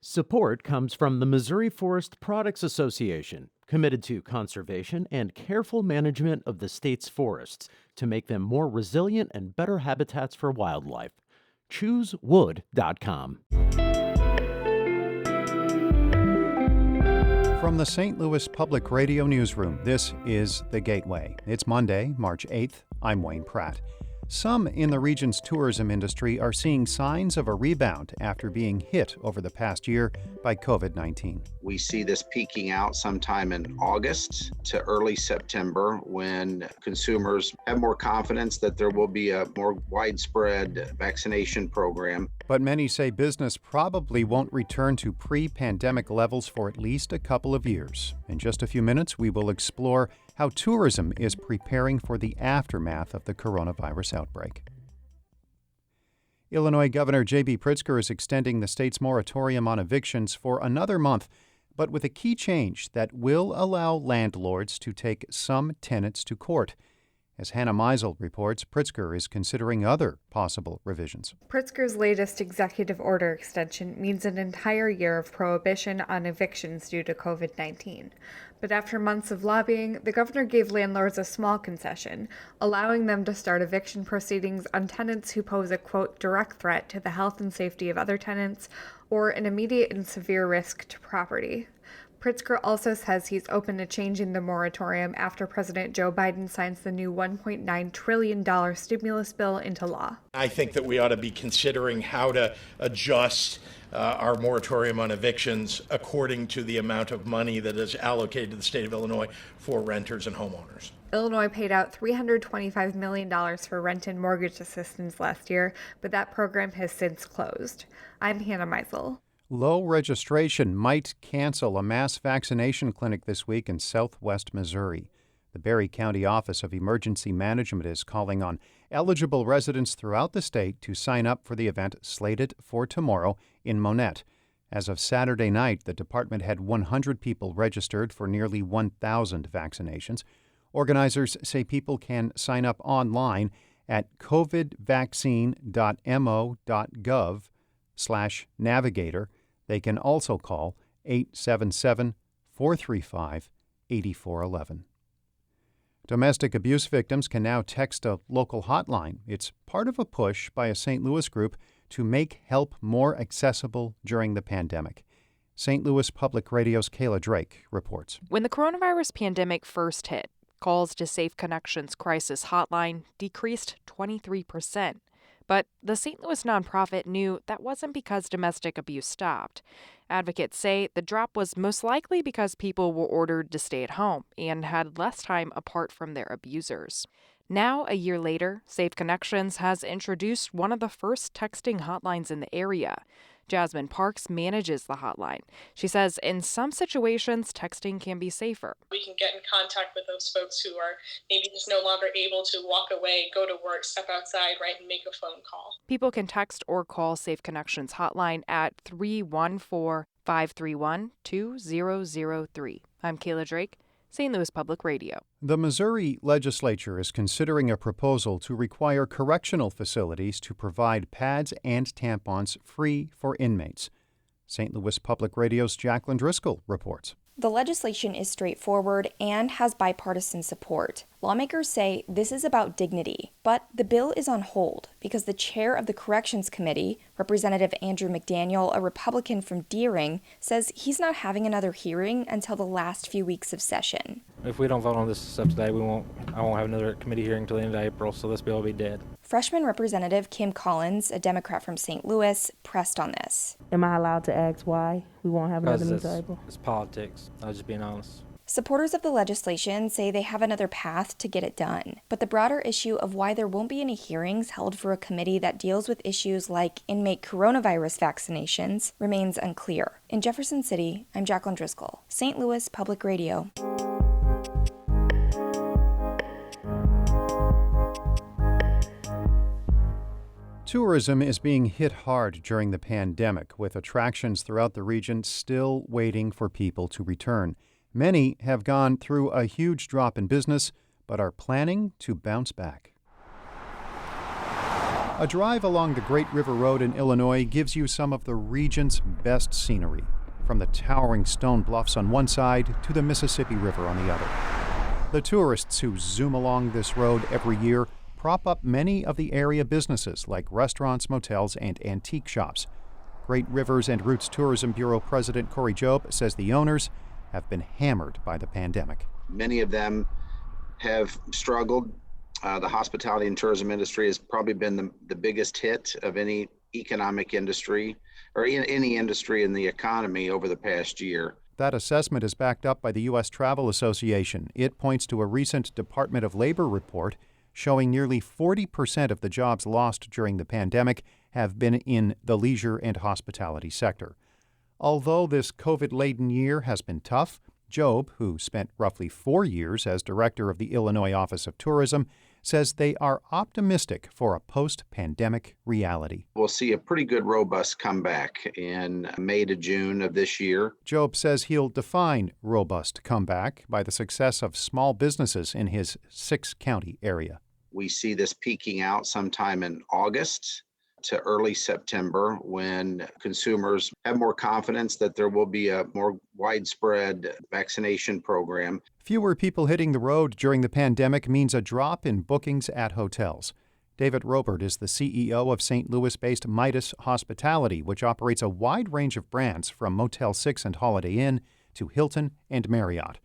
Support comes from the Missouri Forest Products Association, committed to conservation and careful management of the state's forests to make them more resilient and better habitats for wildlife. ChooseWood.com. From the St. Louis Public Radio Newsroom, this is The Gateway. It's Monday, March 8th. I'm Wayne Pratt. Some in the region's tourism industry are seeing signs of a rebound after being hit over the past year by COVID-19. We see this peaking out sometime in August to early September when consumers have more confidence that there will be a more widespread vaccination program. But many say business probably won't return to pre-pandemic levels for at least a couple of years. In just a few minutes, we will explore how tourism is preparing for the aftermath of the coronavirus outbreak. Illinois Governor J.B. Pritzker is extending the state's moratorium on evictions for another month, but with a key change that will allow landlords to take some tenants to court. As Hannah Meisel reports, Pritzker is considering other possible revisions. Pritzker's latest executive order extension means an entire year of prohibition on evictions due to COVID-19. But after months of lobbying, the governor gave landlords a small concession, allowing them to start eviction proceedings on tenants who pose a, quote, direct threat to the health and safety of other tenants or an immediate and severe risk to property. Pritzker also says he's open to changing the moratorium after President Joe Biden signs the new $1.9 trillion stimulus bill into law. I think that we ought to be considering how to adjust our moratorium on evictions according to the amount of money that is allocated to the state of Illinois for renters and homeowners. Illinois paid out $325 million for rent and mortgage assistance last year, but that program has since closed. I'm Hannah Meisel. Low registration might cancel a mass vaccination clinic this week in southwest Missouri. The Berry County Office of Emergency Management is calling on eligible residents throughout the state to sign up for the event slated for tomorrow in Monette. As of Saturday night, the department had 100 people registered for nearly 1,000 vaccinations. Organizers say people can sign up online at covidvaccine.mo.gov/navigator. They can also call 877-435-8411. Domestic abuse victims can now text a local hotline. It's part of a push by a St. Louis group to make help more accessible during the pandemic. St. Louis Public Radio's Kayla Drake reports. When the coronavirus pandemic first hit, calls to Safe Connections crisis hotline decreased 23%. But the St. Louis nonprofit knew that wasn't because domestic abuse stopped. Advocates say the drop was most likely because people were ordered to stay at home and had less time apart from their abusers. Now, a year later, Safe Connections has introduced one of the first texting hotlines in the area. Jasmine Parks manages the hotline. She says in some situations, texting can be safer. We can get in contact with those folks who are maybe just no longer able to walk away, go to work, step outside, right, and make a phone call. People can text or call Safe Connections hotline at 314-531-2003. I'm Kayla Drake, St. Louis Public Radio. The Missouri legislature is considering a proposal to require correctional facilities to provide pads and tampons free for inmates. St. Louis Public Radio's Jacqueline Driscoll reports. The legislation is straightforward and has bipartisan support. Lawmakers say this is about dignity, but the bill is on hold because the chair of the Corrections Committee, Representative Andrew McDaniel, a Republican from Deering, says he's not having another hearing until the last few weeks of session. If we don't vote on this stuff today, I won't have another committee hearing until the end of April, so this bill will be dead. Freshman Representative Kim Collins, a Democrat from St. Louis, pressed on this. Am I allowed to ask why we won't have another meeting table? It's politics. I was just being honest. Supporters of the legislation say they have another path to get it done, but the broader issue of why there won't be any hearings held for a committee that deals with issues like inmate coronavirus vaccinations remains unclear. In Jefferson City, I'm Jacqueline Driscoll, St. Louis Public Radio. Tourism is being hit hard during the pandemic, with attractions throughout the region still waiting for people to return. Many have gone through a huge drop in business, but are planning to bounce back. A drive along the Great River Road in Illinois gives you some of the region's best scenery, from the towering stone bluffs on one side to the Mississippi River on the other. The tourists who zoom along this road every year prop up many of the area businesses like restaurants, motels, and antique shops. Great Rivers and Routes Tourism Bureau President Corey Jobe says the owners have been hammered by the pandemic. Many of them have struggled. The hospitality and tourism industry has probably been the biggest hit of any economic industry or in any industry in the economy over the past year. That assessment is backed up by the U.S. Travel Association. It points to a recent Department of Labor report showing nearly 40% of the jobs lost during the pandemic have been in the leisure and hospitality sector. Although this COVID-laden year has been tough, Jobe, who spent roughly 4 years as director of the Illinois Office of Tourism, says they are optimistic for a post-pandemic reality. We'll see a pretty good, robust comeback in May to June of this year. Jobe says he'll define robust comeback by the success of small businesses in his 6-county area. We see this peaking out sometime in August to early September when consumers have more confidence that there will be a more widespread vaccination program. Fewer people hitting the road during the pandemic means a drop in bookings at hotels. David Robert is the CEO of St. Louis-based Midas Hospitality, which operates a wide range of brands from Motel 6 and Holiday Inn to Hilton and Marriott.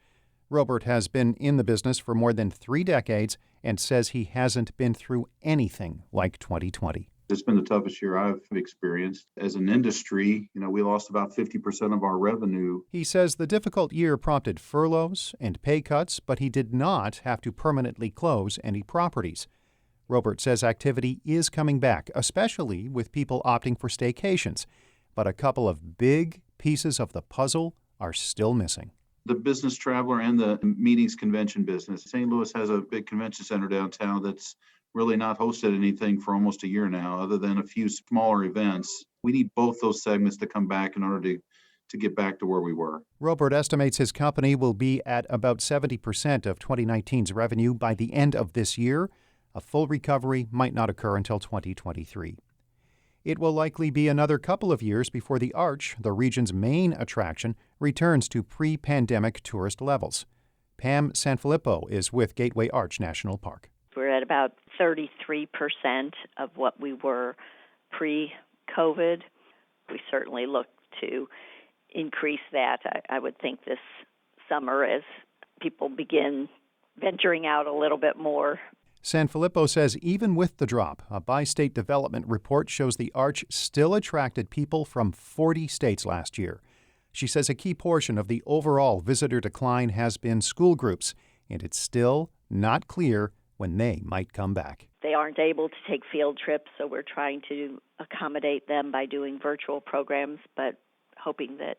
Robert has been in the business for more than 3 decades and says he hasn't been through anything like 2020. It's been the toughest year I've experienced. As an industry, we lost about 50% of our revenue. He says the difficult year prompted furloughs and pay cuts, but he did not have to permanently close any properties. Robert says activity is coming back, especially with people opting for staycations. But a couple of big pieces of the puzzle are still missing. The business traveler and the meetings convention business. St. Louis has a big convention center downtown that's really not hosted anything for almost a year now, other than a few smaller events. We need both those segments to come back in order to get back to where we were. Robert estimates his company will be at about 70% of 2019's revenue by the end of this year. A full recovery might not occur until 2023. It will likely be another couple of years before the Arch, the region's main attraction, returns to pre-pandemic tourist levels. Pam Sanfilippo is with Gateway Arch National Park. We're at about 33% of what we were pre-COVID. We certainly look to increase that, I would think, this summer as people begin venturing out a little bit more. Sanfilippo says even with the drop, a bi-state development report shows the Arch still attracted people from 40 states last year. She says a key portion of the overall visitor decline has been school groups, and it's still not clear when they might come back. They aren't able to take field trips, so we're trying to accommodate them by doing virtual programs, but hoping that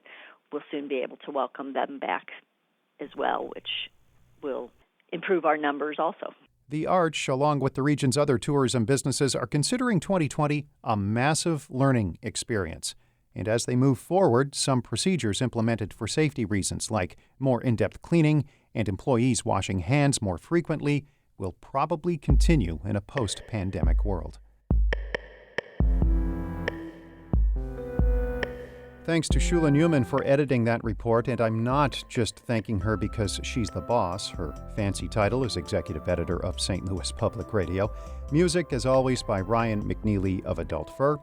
we'll soon be able to welcome them back as well, which will improve our numbers also. The Arch, along with the region's other tourism businesses, are considering 2020 a massive learning experience. And as they move forward, some procedures implemented for safety reasons, like more in-depth cleaning and employees washing hands more frequently, will probably continue in a post-pandemic world. Thanks to Shula Newman for editing that report, and I'm not just thanking her because she's the boss. Her fancy title is Executive Editor of St. Louis Public Radio. Music, as always, by Ryan McNeely of Adult Fur.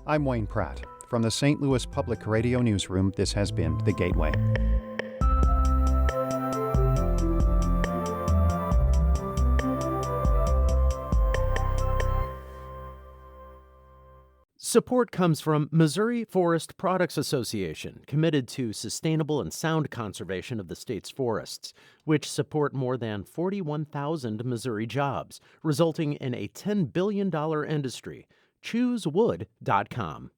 I'm Wayne Pratt. From the St. Louis Public Radio Newsroom, this has been The Gateway. Support comes from Missouri Forest Products Association, committed to sustainable and sound conservation of the state's forests, which support more than 41,000 Missouri jobs, resulting in a $10 billion industry. ChooseWood.com.